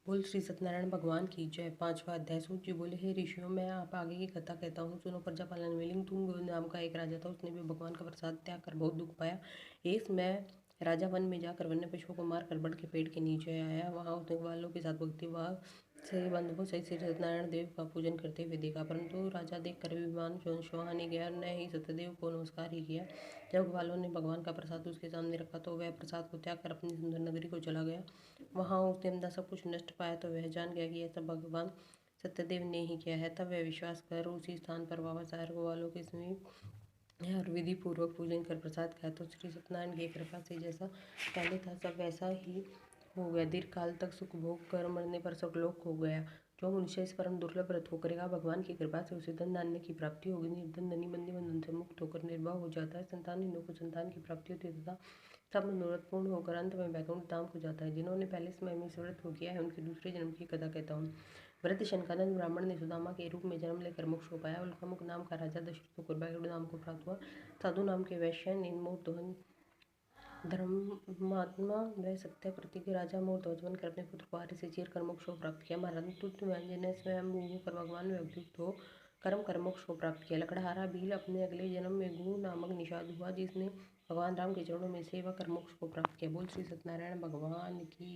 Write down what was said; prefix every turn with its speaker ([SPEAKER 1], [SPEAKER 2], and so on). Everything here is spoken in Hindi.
[SPEAKER 1] बोल श्री सत्यनारायण भगवान की जय। 5वां अध्याय। सूत जी बोले, हे ऋषियों, मैं आप आगे की कथा कहता हूँ, सुनो। प्रजापालन में लिंगतुंग नाम का एक राजा था। उसने भी भगवान का प्रसाद त्याग कर बहुत दुख पाया। एक समय राजा वन में जाकर वन्य पशुओं को मार कर बड़ के पेड़ के नीचे आया। वहां उसने ग्वालों के साथ भक्ति भाव से बंधुओं सहित श्री सत्यनारायण देव का पूजन करते हुए देखा, परंतु राजा देख कर विमान वहां नहीं गया, न ही सत्यदेव को नमस्कार ही किया। जब ग्वालों ने भगवान का प्रसाद उसके सामने रखा तो वह प्रसाद को त्याग कर अपनी सुंदर नगरी को चला गया। वहां उसने अंदर सब कुछ नष्ट पाया तो वह जान गया कि ऐसा भगवान सत्यदेव ने ही किया है। तब वह विश्वास कर उसी स्थान पर वापस आया, ग्वालों के समीप और विधि पूर्वक पूजन कर प्रसाद खाया तो श्री सत्यनारायण की कृपा से जैसा पहले था सब वैसा ही हो गया। दीर्घ काल तक सुख भोग कर मरने पर स्वर्गलोक हो गया। जो मनुष्य इस परम दुर्लभ व्रत को करेगा, भगवान की कृपा से उसे धन धान्य की प्राप्ति होगी। निर्धन धनी बंदी बंधन से मुक्त होकर निर्भय हो जाता है। संतानहीनों को संतान की प्राप्ति होती है तथा सब मनोरथ पूर्ण होकर अंत में वैकुंठ धाम को जाता है। जिन्होंने पहले समय में इस व्रत को किया है उनके दूसरे जन्म की कथा कहता हूँ। व्रत शंकानंद ब्राह्मण ने सुदामा के रूप में जन्म लेकर मोक्ष को पाया। उल्कामुख नाम का राजा दशरथ को वैकुंठ धाम को प्राप्त हुआ। साधु नाम के वैश्य ने मोरध्वज धर्मात्मा व सत्य प्रति के राजा मोरध्वज बनकर अपने पुत्र को आर्य से चीर कर मोक्ष को प्राप्त किया। महाराज तुल्यव्यांजन ने स्वयं होकर भगवान में अभियुक्त हो कर्म कर मोक्ष को प्राप्त किया। लकड़हारा भील अपने अगले जन्म में गुरु नामक निषाद हुआ, जिसने भगवान राम के चरणों में सेवा कर मोक्ष को प्राप्त किया। बोल श्री सत्यनारायण भगवान की।